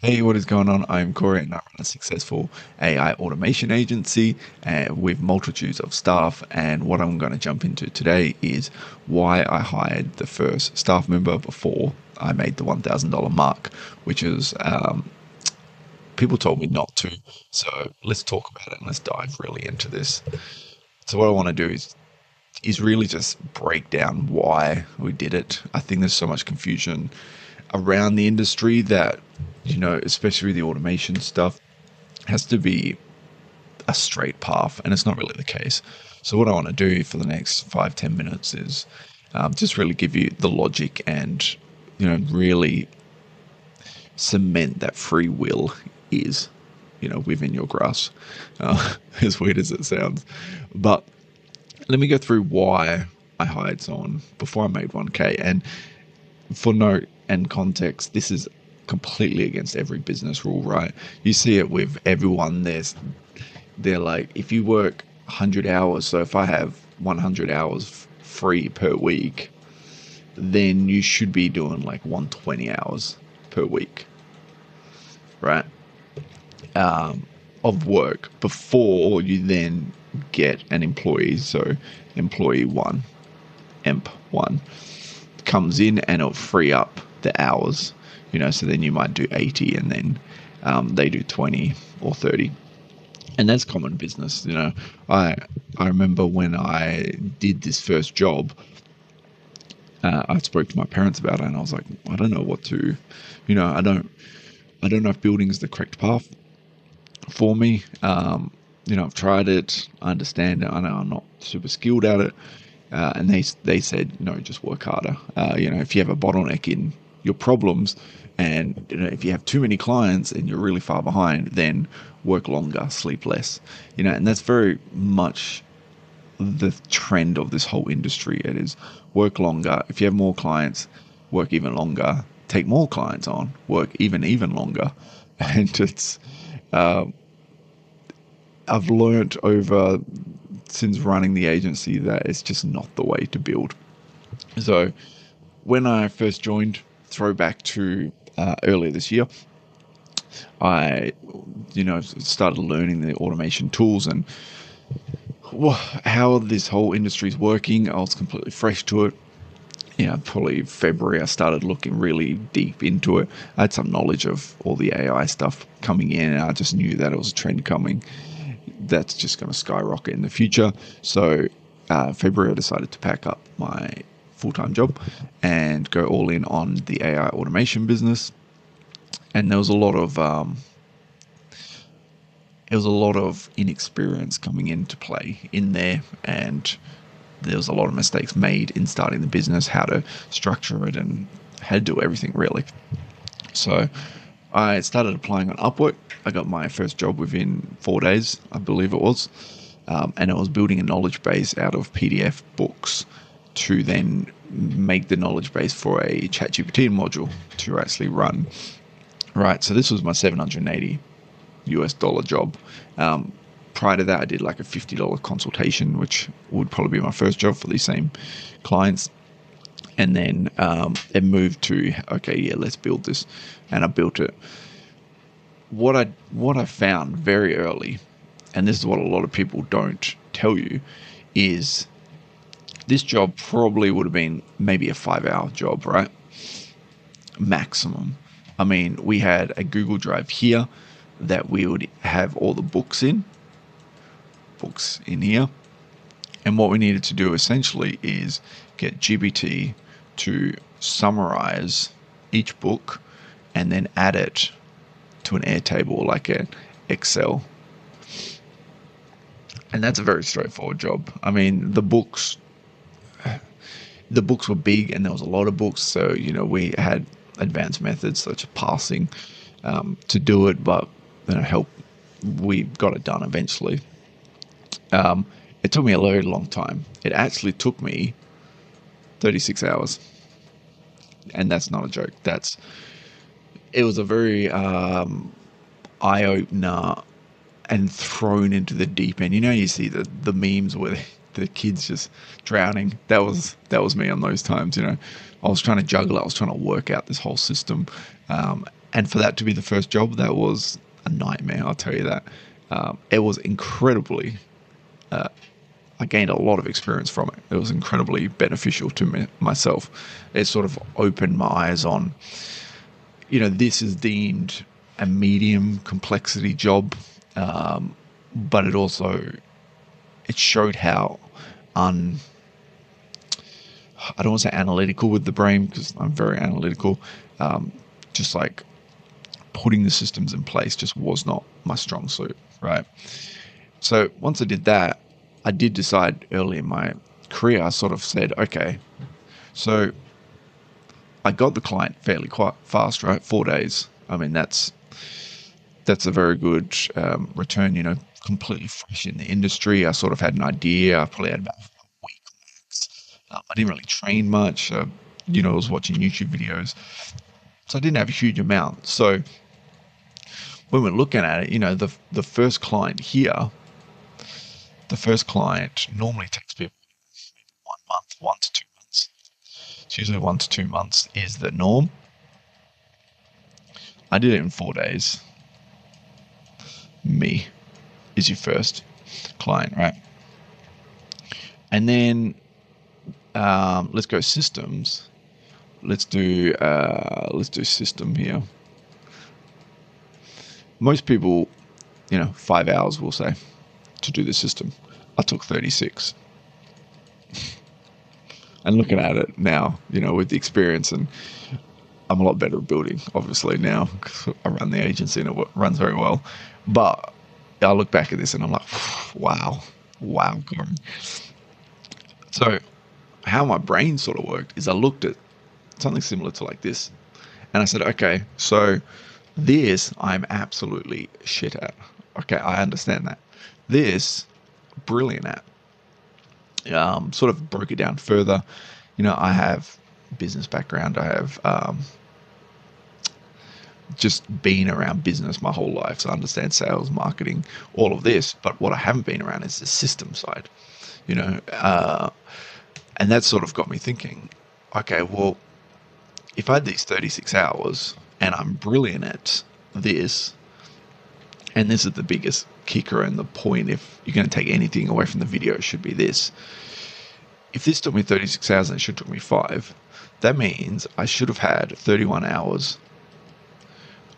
Hey, what is going on? I'm Corey and I run a successful AI automation agency with multitudes of staff. And what I'm going to jump into today is why I hired the first staff member before I made the $1,000 mark, which is people told me not to. So let's talk about it and let's dive really into this. So what I want to do is really just break down why we did it. I think there's so much confusion around the industry that, especially the automation stuff, has to be a straight path, and it's not really the case. So, what I want to do for the next 5-10 minutes is just really give you the logic and, really cement that free will is, within your grasp, as weird as it sounds. But let me go through why I hired someone before I made 1K. And for note and context, this is completely against every business rule, right? You see it with everyone. They're like, if you work 100 hours, so if I have 100 hours free per week, then you should be doing like 120 hours per week, right? Of work before you then get an employee. So employee one, emp one comes in and it'll free up the hours, so then you might do 80 and then they do 20 or 30. And that's common business. I remember when I did this first job, I spoke to my parents about it and I was like, I don't know what to, I don't know if building is the correct path for me. I've tried it, I understand it, I know I'm not super skilled at it. And they said, no, just work harder. If you have a bottleneck in your problems, and if you have too many clients and you're really far behind, then work longer, sleep less. And that's very much the trend of this whole industry. It is work longer. If you have more clients, work even longer. Take more clients on, work even longer. And it's I've learnt over since running the agency that it's just not the way to build. So when I first joined, throwback to earlier this year, I, started learning the automation tools and how this whole industry is working. I was completely fresh to it. Probably February, I started looking really deep into it. I had some knowledge of all the AI stuff coming in, and I just knew that it was a trend coming that's just going to skyrocket in the future. So, February, I decided to pack up my full-time job and go all in on the AI automation business. And there was a lot of inexperience coming into play in there, and there was a lot of mistakes made in starting the business, how to structure it and how to do everything really. So I started applying on Upwork. I got my first job within 4 days, I believe it was. And it was building a knowledge base out of PDF books to then make the knowledge base for a ChatGPT module to actually run. Right, so this was my 780 US dollar job. Prior to that, I did like a $50 consultation, which would probably be my first job for these same clients. And then it moved to, okay, yeah, let's build this, and I built it. What I found very early, and this is what a lot of people don't tell you, is this job probably would have been maybe a 5-hour job, right? Maximum. I mean, we had a Google Drive here that we would have all the books in here. And what we needed to do essentially is get GPT to summarize each book and then add it to an Airtable, like an Excel. And that's a very straightforward job. I mean, the books were big and there was a lot of books. So, we had advanced methods such as parsing to do it, but help, we got it done eventually. It took me a very long time. It actually took me 36 hours. And that's not a joke. It was a very eye opener and thrown into the deep end. You see the memes where the kids just drowning. That was me on those times. I was trying to juggle it. I was trying to work out this whole system, And for that to be the first job, that was a nightmare, I'll tell you that. It was incredibly, I gained a lot of experience from it. It was incredibly beneficial to me, myself. It sort of opened my eyes on, this is deemed a medium complexity job, but it showed how I don't want to say analytical with the brain, because I'm very analytical. Just like putting the systems in place just was not my strong suit, right? So once I did that, I did decide early in my career, I sort of said, okay, so I got the client fairly quite fast, right? 4 days. I mean, that's a very good return, completely fresh in the industry. I sort of had an idea. I probably had about a week max. I didn't really train much. I was watching YouTube videos. So I didn't have a huge amount. So when we're looking at it, the first client here, the first client normally takes people 1 month, 1 to 2 months. It's usually 1 to 2 months is the norm. I did it in 4 days. Me is your first client, right? And then let's go systems. Let's do system here. Most people, 5 hours, we'll say, to do the system. I took 36. And looking at it now, with the experience, and I'm a lot better at building, obviously, now, because I run the agency and it runs very well. But I look back at this and I'm like, wow, Corin. So how my brain sort of worked is I looked at something similar to like this, and I said, okay, so this I'm absolutely shit at. Okay, I understand that. This, brilliant at. Sort of broke it down further. I have business background. I have just been around business my whole life, so I understand sales, marketing, all of this. But what I haven't been around is the system side, and that sort of got me thinking, okay, well, if I had these 36 hours and I'm brilliant at this, and this is the biggest kicker and the point, if you're going to take anything away from the video, it should be this. If this took me 36 hours and it should have took me 5, that means I should have had 31 hours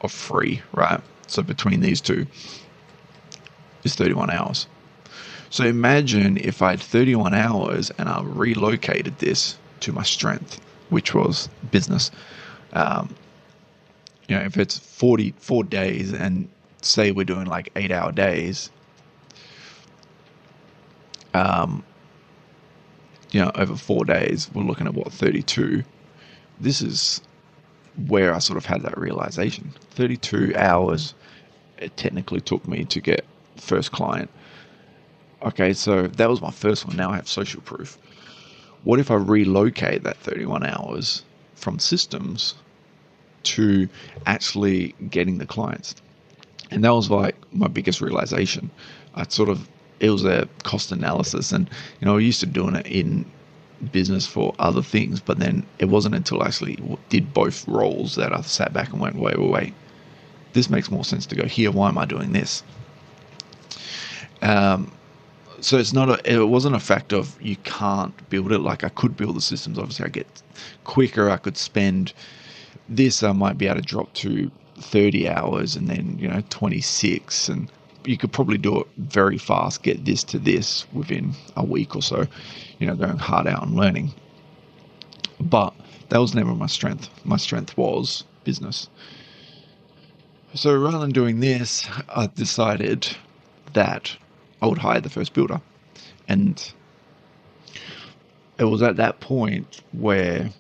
of free, right? So between these two is 31 hours. So imagine if I had 31 hours and I relocated this to my strength, which was business. If it's 44 days and say we're doing like 8-hour days, over 4 days, we're looking at 32. This is where I sort of had that realization. 32 hours it technically took me to get first client. Okay, so that was my first one. Now I have social proof. What if I relocate that 31 hours from systems to actually getting the clients? And that was like my biggest realization. It was a cost analysis, and I used to doing it in business for other things, but then it wasn't until I actually did both roles that I sat back and went, wait, this makes more sense to go here. Why am I doing this? So it wasn't a fact of you can't build it. Like, I could build the systems. Obviously, I get quicker. I could spend this. I might be able to drop to 30 hours and then 26, and you could probably do it very fast. Get this to this within a week or so. Going hard out and learning. But that was never my strength. My strength was business. So rather than doing this, I decided that I would hire the first builder. And it was at that point where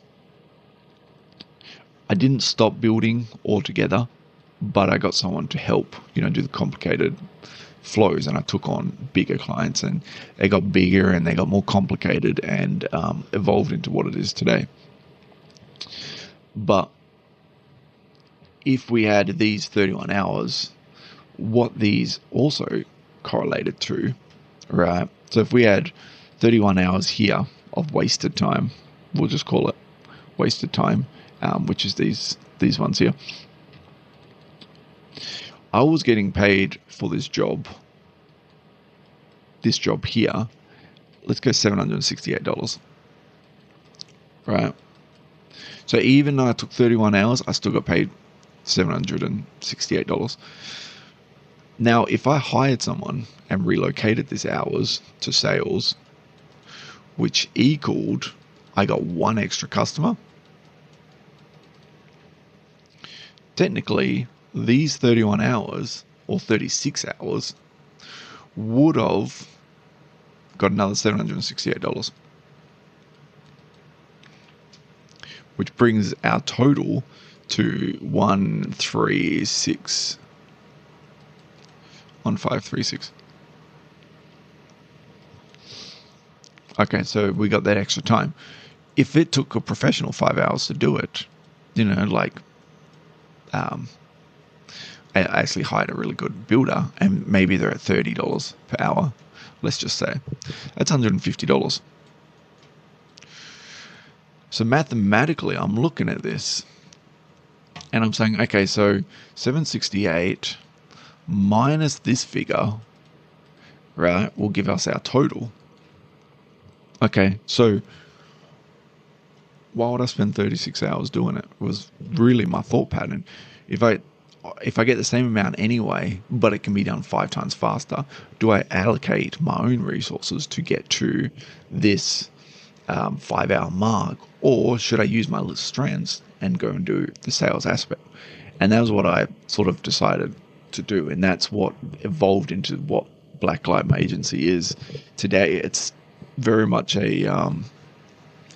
I didn't stop building altogether, but I got someone to help, do the complicated flows, and I took on bigger clients, and they got bigger and they got more complicated and evolved into what it is today. But if we had these 31 hours, what these also correlated to, right? So if we had 31 hours here of wasted time, we'll just call it wasted time, which is these ones here. I was getting paid for this job here. Let's go $768, right? So even though I took 31 hours, I still got paid $768. Now, if I hired someone and relocated this hours to sales, which equaled, I got one extra customer, technically these 31 hours or 36 hours would have got another $768, which brings our total to 1536. Okay, so we got that extra time. If it took a professional 5 hours to do it, I actually hired a really good builder, and maybe they're at $30 per hour, let's just say. That's $150. So mathematically, I'm looking at this, and I'm saying, okay, so 768 minus this figure, right, will give us our total. Okay, so why would I spend 36 hours doing it? It was really my thought pattern. If I get the same amount anyway, but it can be done 5 times faster, do I allocate my own resources to get to this 5-hour mark, or should I use my strengths and go and do the sales aspect? And that was what I sort of decided to do, and that's what evolved into what Blacklight Agency is today. It's very much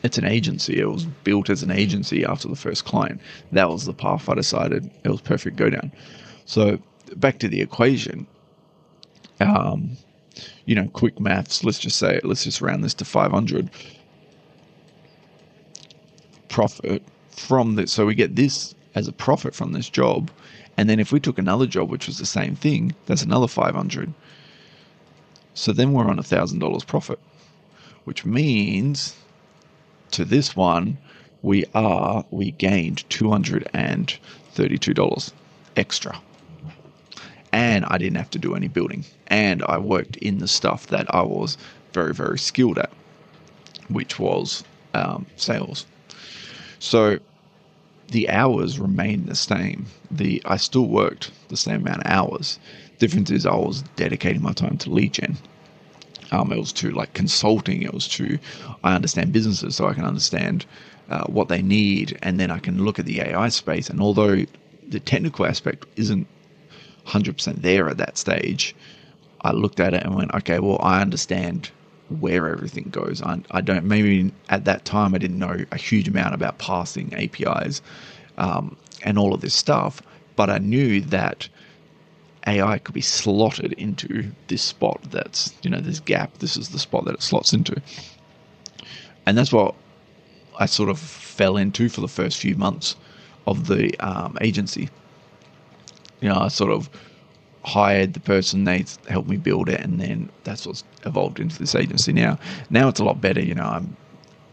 it's an agency. It was built as an agency after the first client. That was the path I decided it was perfect go down. So back to the equation, quick maths. Let's just round this to 500 profit from this. So we get this as a profit from this job. And then if we took another job, which was the same thing, that's another 500. So then we're on $1,000 profit, which means to this one, we gained $232 extra. And I didn't have to do any building. And I worked in the stuff that I was very, very skilled at, which was sales. So the hours remained the same. I still worked the same amount of hours. Difference is I was dedicating my time to lead gen. It was to consulting. It was to, I understand businesses so I can understand what they need, and then I can look at the AI space. And although the technical aspect isn't 100% there at that stage, I looked at it and went, okay, well, I understand where everything goes. I don't, maybe at that time I didn't know a huge amount about parsing APIs and all of this stuff, but I knew that AI could be slotted into this spot that's, this gap. This is the spot that it slots into. And that's what I sort of fell into for the first few months of the agency. I sort of hired the person, they helped me build it, and then that's what's evolved into this agency now. Now it's a lot better. I'm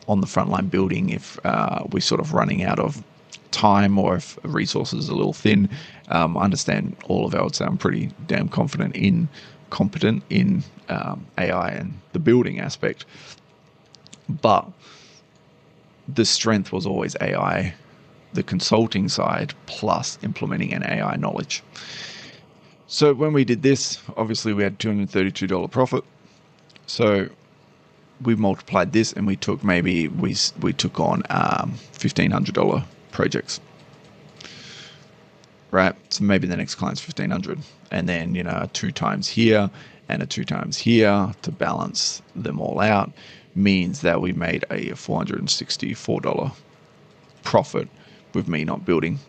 on the front line building if we're sort of running out of time or if resources are a little thin. I understand all of it. I would say I'm pretty damn competent in AI and the building aspect, but the strength was always AI, the consulting side, plus implementing an AI knowledge. So when we did this, obviously we had $232 profit. So we multiplied this, and we took we took on $1,500 projects, right? So maybe the next client's 1,500, and then a 2 times here and a 2 times here to balance them all out means that we made a $464 profit with me not building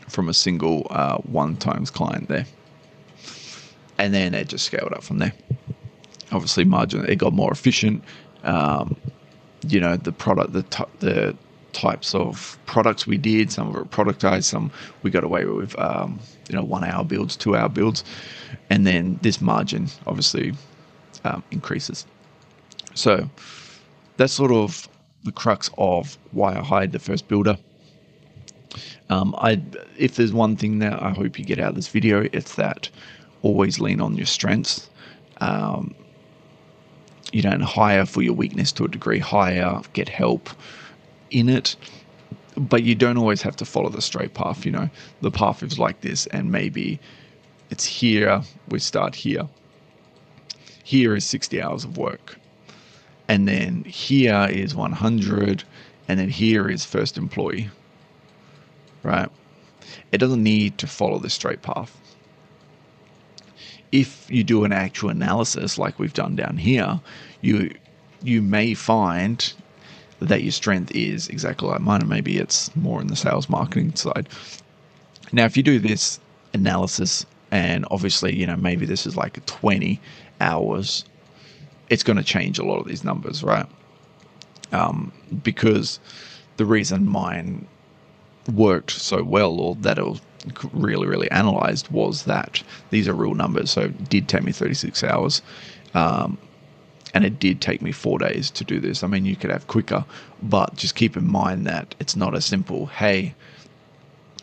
from a single 1 times client there. And then it just scaled up from there. Obviously, margin, it got more efficient. The product, the types of products we did, some were productized, some we got away with, 1 hour builds, 2 hour builds. And then this margin obviously increases. So that's sort of the crux of why I hired the first builder. If there's one thing that I hope you get out of this video, it's that always lean on your strengths. You don't hire for your weakness to a degree. Hire, get help in it, but you don't always have to follow the straight path. The path is like this, and maybe it's here. We start here. Here is 60 hours of work, and then here is 100, and then here is first employee. Right? It doesn't need to follow the straight path. If you do an actual analysis like we've done down here, you may find that your strength is exactly like mine, and maybe it's more in the sales marketing side. Now, if you do this analysis, and obviously, maybe this is like 20 hours, it's going to change a lot of these numbers, right? Because the reason mine worked so well, or that it was really, really analyzed, was that these are real numbers. So it did take me 36 hours, and it did take me 4 days to do this. I mean, you could have quicker, but just keep in mind that it's not as simple. Hey,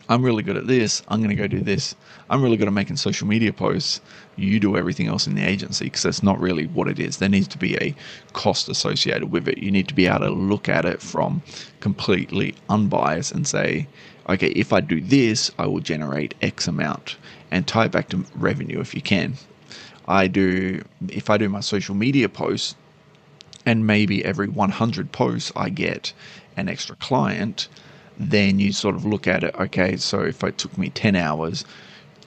I'm really good at this, I'm going to go do this. I'm really good at making social media posts, you do everything else in the agency, because that's not really what it is. There needs to be a cost associated with it. You need to be able to look at it from completely unbiased and say, okay, if I do this, I will generate X amount, and tie it back to revenue if you can. If I do my social media posts, and maybe every 100 posts I get an extra client, then you sort of look at it, okay, so if it took me 10 hours,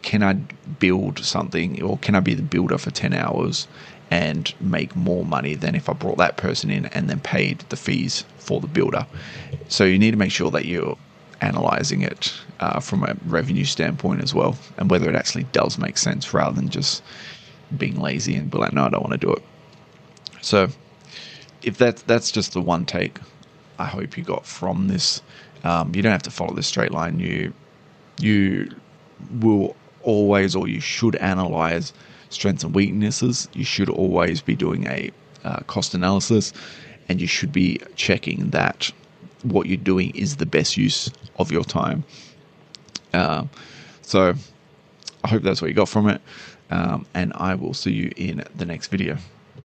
can I build something, or can I be the builder for 10 hours and make more money than if I brought that person in and then paid the fees for the builder? So you need to make sure that you're analyzing it from a revenue standpoint as well, and whether it actually does make sense, rather than just being lazy and be like, no, I don't want to do it. So if that's just the one take I hope you got from this. You don't have to follow this straight line. You will always, or you should, analyze strengths and weaknesses. You should always be doing a cost analysis, and you should be checking that what you're doing is the best use of your time. So I hope that's what you got from it, and I will see you in the next video.